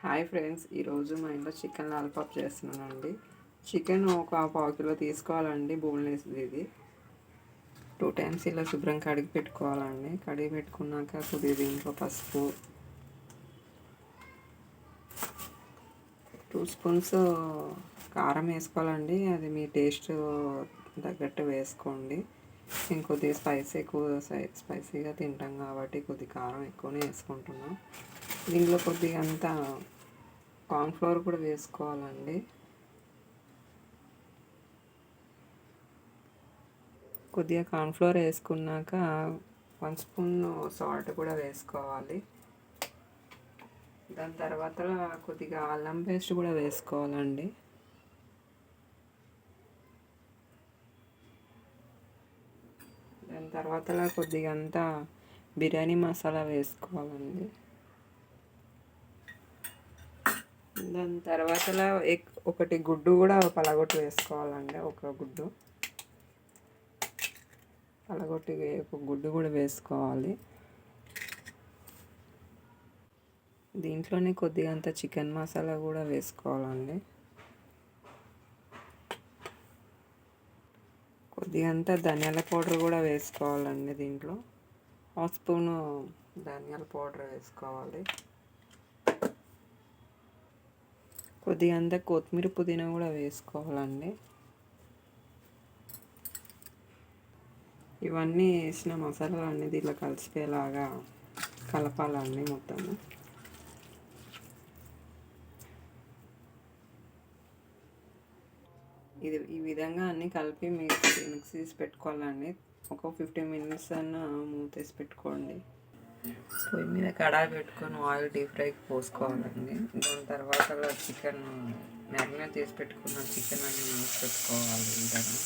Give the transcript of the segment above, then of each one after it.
Hi friends, ఈరోజు మా ఇంట్లో చికెన్ లాలీపాప్ చేస్తున్నానండి. చికెన్ ఒక పావు కిలో తీసుకోవాలండి. బోన్లెస్ది ఇది 2 టైమ్స్ ఇలా శుభ్రం కడిగి పెట్టుకోవాలండి. కడిగి పెట్టుకున్నాక కొద్దిగా దీంట్లో పసుపు, 2 స్పూన్స్ కారం వేసుకోవాలండి. అది మీ టేస్ట్ తగ్గట్టు వేసుకోండి. నేను కొద్దిగా స్పైసీగా తింటాం కాబట్టి కొద్దిగా కారం ఎక్కువనే వేసుకుంటున్నాం. దీంట్లో కొద్దిగా అంతా కార్న్‌ఫ్లోర్ కూడా వేసుకోవాలండి. కొద్దిగా కార్న్‌ఫ్లోర్ వేసుకున్నాక 1 స్పూన్ సాల్ట్ కూడా వేసుకోవాలి. దాని తర్వాత కొద్దిగా అల్లం పేస్ట్ కూడా వేసుకోవాలండి. దాని తర్వాత కొద్దిగా అంతా బిర్యానీ మసాలా వేసుకోవాలండి. దాని తర్వాత ఒకటి గుడ్డు కూడా పలగొట్టి వేసుకోవాలండి. ఒక గుడ్డు కూడా వేసుకోవాలి. దీంట్లోనే కొద్దిగా అంత చికెన్ మసాలా కూడా వేసుకోవాలండి. కొద్దిగా అంతా ధనియాల పౌడర్ కూడా వేసుకోవాలండి. దీంట్లో 1 స్పూను ధనియాల పౌడర్ వేసుకోవాలి. కొద్దిగా అంతా కొత్తిమీర పుదీనా కూడా వేసుకోవాలండి. ఇవన్నీ వేసిన మసాలాలు అన్నీ దీంట్లో కలిసిపోయేలాగా కలపాలండి మొత్తము. ఈ విధంగా అన్నీ కలిపి మిక్స్ చేసి పెట్టుకోవాలండి. ఒక 15 మినిట్స్ అన్న మూతేసి పెట్టుకోండి. పొయ్యి మీద కడాయి పెట్టుకొని ఆయిల్ డీప్ ఫ్రైకి పోసుకోవాలండి. దాని తర్వాత చికెన్ మ్యారినేట్ చేసి పెట్టుకున్న చికెన్ అన్ని వేసి పెట్టుకోవాలి. ఈ విధంగా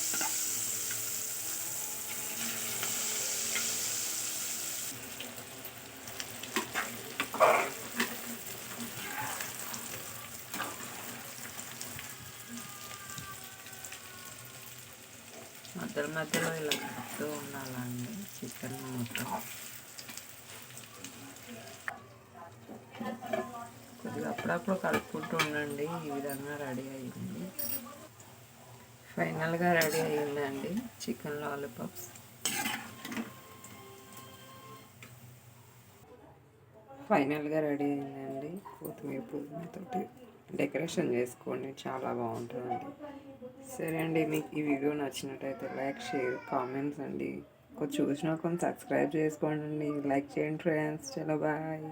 మధ్యలో ఇలా కలుపుతూ ఉండాలండి చికెన్ మొత్తం. కొద్దిగా అప్పుడప్పుడు కలుపుకుంటూ ఉండండి. ఈ విధంగా రెడీ అయ్యింది. ఫైనల్గా రెడీ అయ్యిందండి చికెన్ లాలీపాప్స్. కొత్తిమీర పుదీనాతోటి డెకరేషన్ చేసుకోండి, చాలా బాగుంటుందండి. సరే అండి, మీకు ఈ వీడియో నచ్చినట్టయితే లైక్, షేర్, కామెంట్స్ అండి. చూసిన కొంచెం సబ్స్క్రైబ్ చేసుకోండి. లైక్ చేయండి ఫ్రెండ్స్. చలో బాయ్.